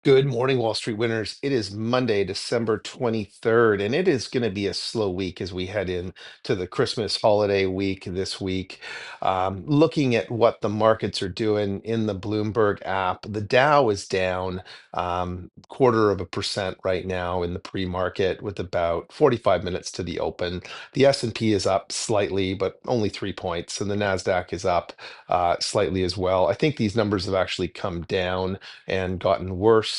Good morning, Wall Street winners. It is Monday, December 23rd, and it is going to be a slow week as we head in to the Christmas holiday week this week. Looking at what the markets are doing in the Bloomberg app, the Dow is down quarter of a percent right now in the pre-market with about 45 minutes to the open. The S&P is up slightly, but only 3 points, and the Nasdaq is up slightly as well. I think these numbers have actually come down and gotten worse.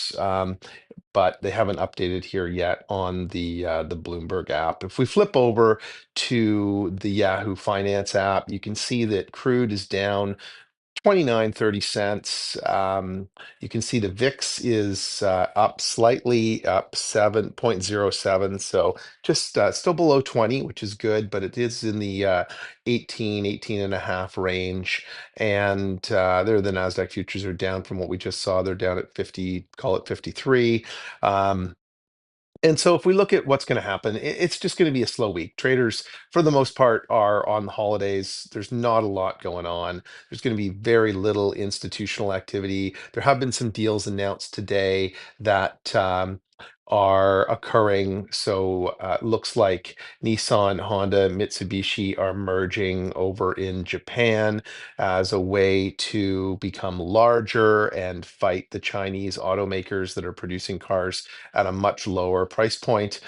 But they haven't updated here yet on the Bloomberg app. If we flip over to the Yahoo Finance app, you can see that crude is down 29.30 cents. You can see the VIX is up slightly, up 7.07. So just still below 20, which is good, but it is in the 18 and a half range. And there the NASDAQ futures are down from what we just saw. They're down at 50, call it 53. Um, and so if we look at what's going to happen, it's just going to be a slow week. Traders, for the most part, are on the holidays. There's not a lot going on. There's going to be very little institutional activity. There have been some deals announced today that are occurring. So looks like Nissan, Honda, Mitsubishi are merging over in Japan as a way to become larger and fight the Chinese automakers that are producing cars at a much lower price point.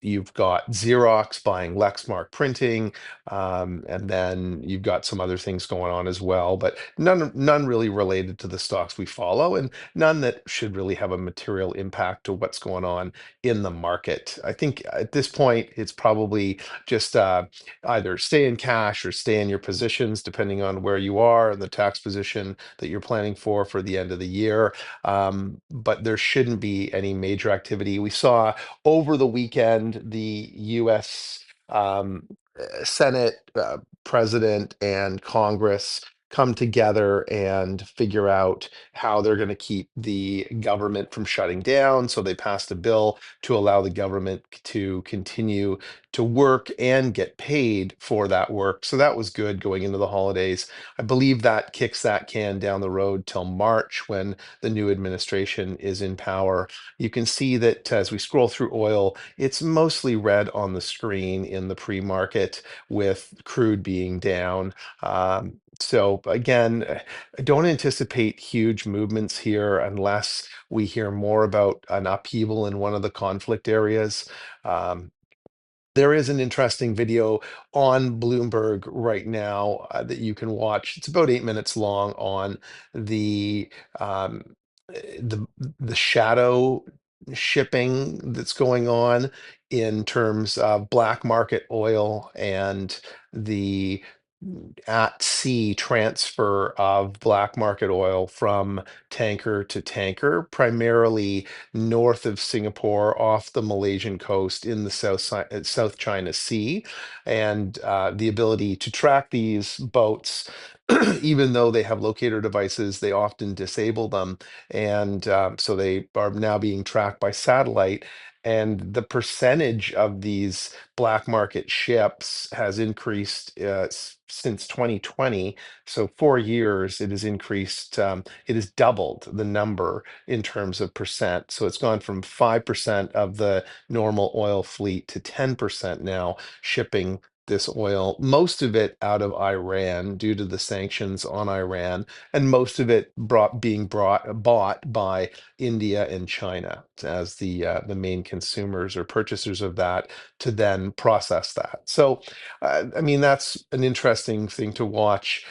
You've got Xerox buying Lexmark Printing, and then you've got some other things going on as well, but none really related to the stocks we follow, and none that should really have a material impact to what's going on in the market. I think at this point, it's probably just either stay in cash or stay in your positions, depending on where you are and the tax position that you're planning for the end of the year. But there shouldn't be any major activity. We saw over the weekend the U.S. Senate, President, and Congress come together and figure out how they're going to keep the government from shutting down. So they passed a bill to allow the government to continue to work and get paid for that work. So that was good going into the holidays. I believe that kicks that can down the road till March when the new administration is in power. You can see that as we scroll through oil, it's mostly red on the screen in the pre-market with crude being down. So again, I don't anticipate huge movements here unless we hear more about an upheaval in one of the conflict areas. Um, there is an interesting video on Bloomberg right now that you can watch. It's about 8 minutes long on the um, the shadow shipping that's going on in terms of black market oil and the at sea transfer of black market oil from tanker to tanker, primarily north of Singapore, off the Malaysian coast in the South China Sea, and the ability to track these boats. Even though they have locator devices, they often disable them, and so they are now being tracked by satellite. And the percentage of these black market ships has increased since 2020. So 4 years, it has increased. It has doubled the number in terms of percent. So it's gone from 5% of the normal oil fleet to 10% now shipping this oil, most of it out of Iran due to the sanctions on Iran, and most of it bought by India and China as the main consumers or purchasers of that to then process that. So, I mean, that's an interesting thing to watch.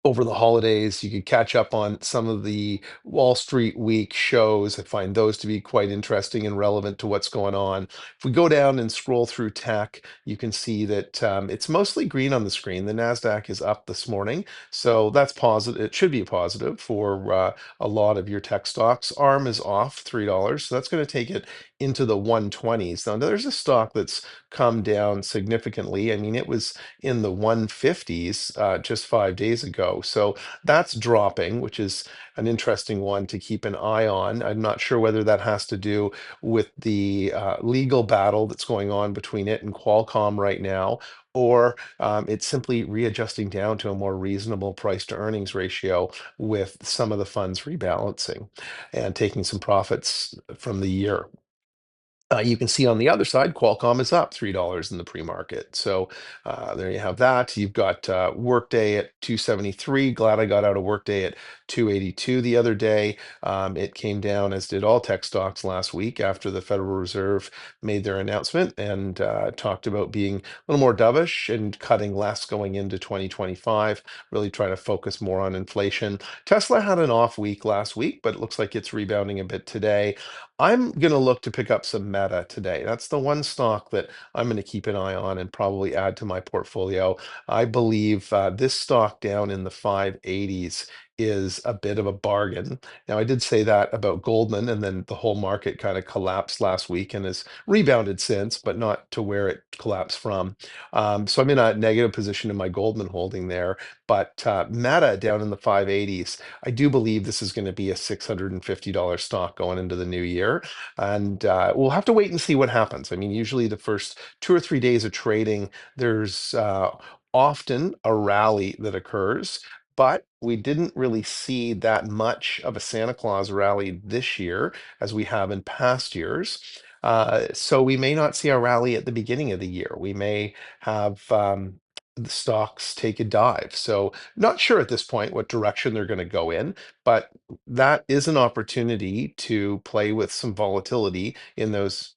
Over the holidays. You could catch up on some of the Wall Street Week shows. I find those to be quite interesting and relevant to what's going on. If we go down and scroll through tech, you can see that it's mostly green on the screen. The NASDAQ is up this morning, so that's positive. It should be a positive for a lot of your tech stocks. ARM is off $3, so that's going to take it into the 120s. Now, there's a stock that's come down significantly. I mean, it was in the 150s just 5 days ago. So that's dropping, which is an interesting one to keep an eye on. I'm not sure whether that has to do with the legal battle that's going on between it and Qualcomm right now, or it's simply readjusting down to a more reasonable price to earnings ratio with some of the funds rebalancing and taking some profits from the year. You can see on the other side, Qualcomm is up $3 in the pre-market. So there you have that. You've got Workday at 273. Glad I got out of Workday at 282 the other day. It came down, as did all tech stocks last week after the Federal Reserve made their announcement and talked about being a little more dovish and cutting less going into 2025, really trying to focus more on inflation. Tesla had an off week last week, but it looks like it's rebounding a bit today. I'm going to look to pick up some Meta today. That's the one stock that I'm going to keep an eye on and probably add to my portfolio. I believe this stock down in the 580s is a bit of a bargain. Now, I did say that about Goldman, and then the whole market kind of collapsed last week and has rebounded since, but not to where it collapsed from. So I'm in a negative position in my Goldman holding there. But Meta down in the 580s, I do believe this is going to be a $650 stock going into the new year. And we'll have to wait and see what happens. I mean, usually the first 2 or 3 days of trading, there's often a rally that occurs. But we didn't really see that much of a Santa Claus rally this year as we have in past years. So we may not see a rally at the beginning of the year. We may have the stocks take a dive. So not sure at this point what direction they're going to go in, but that is an opportunity to play with some volatility in those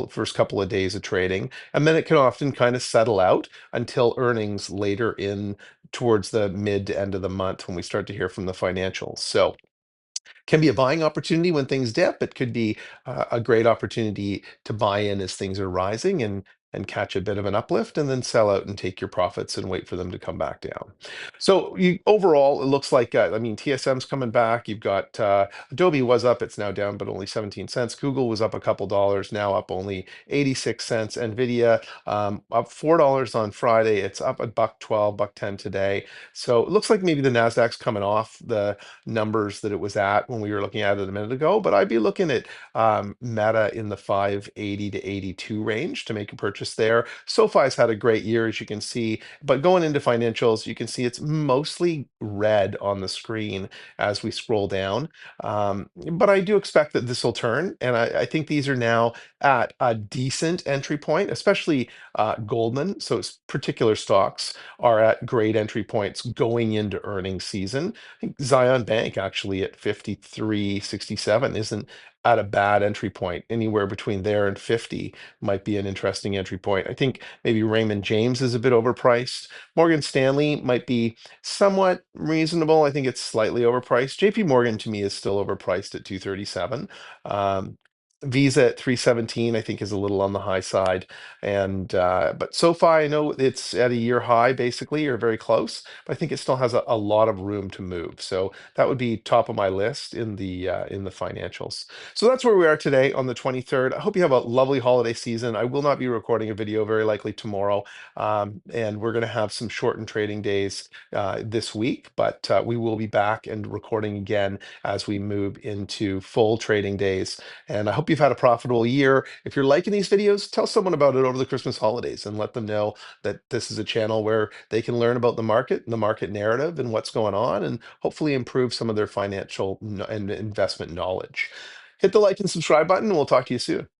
first couple of days of trading. And then it can often kind of settle out until earnings later in towards the mid to end of the month when we start to hear from the financials. So can be a buying opportunity when things dip. It could be a great opportunity to buy in as things are rising and catch a bit of an uplift and then sell out and take your profits and wait for them to come back down. So overall, it looks like, I mean, TSM's coming back. You've got Adobe was up, it's now down, but only 17 cents. Google was up a couple dollars, now up only 86 cents. Nvidia up $4 on Friday. It's up a buck 12, buck 10 today. So it looks like maybe the Nasdaq's coming off the numbers that it was at when we were looking at it a minute ago, but I'd be looking at Meta in the 580 to 82 range to make a purchase there. SoFi's had a great year, as you can see, but going into financials, you can see it's mostly red on the screen as we scroll down. But I do expect that this will turn, and I think these are now at a decent entry point, especially Goldman. So particular stocks are at great entry points going into earnings season. I think Zion Bank actually at 53.67 isn't at a bad entry point. Anywhere between there and 50 might be an interesting entry point. I think maybe Raymond James is a bit overpriced. Morgan Stanley might be somewhat reasonable. I think it's slightly overpriced. JP Morgan to me is still overpriced at 237. Um, Visa at 317, I think, is a little on the high side. And but SoFi, I know it's at a year high, basically, or very close, but I think it still has a lot of room to move. So that would be top of my list in the financials. So that's where we are today on the 23rd. I hope you have a lovely holiday season. I will not be recording a video very likely tomorrow. And we're going to have some shortened trading days this week, but we will be back and recording again as we move into full trading days. And I hope you've had a profitable year. If you're liking these videos, tell someone about it over the Christmas holidays and let them know that this is a channel where they can learn about the market and the market narrative and what's going on and hopefully improve some of their financial and investment knowledge. Hit the like and subscribe button, and we'll talk to you soon.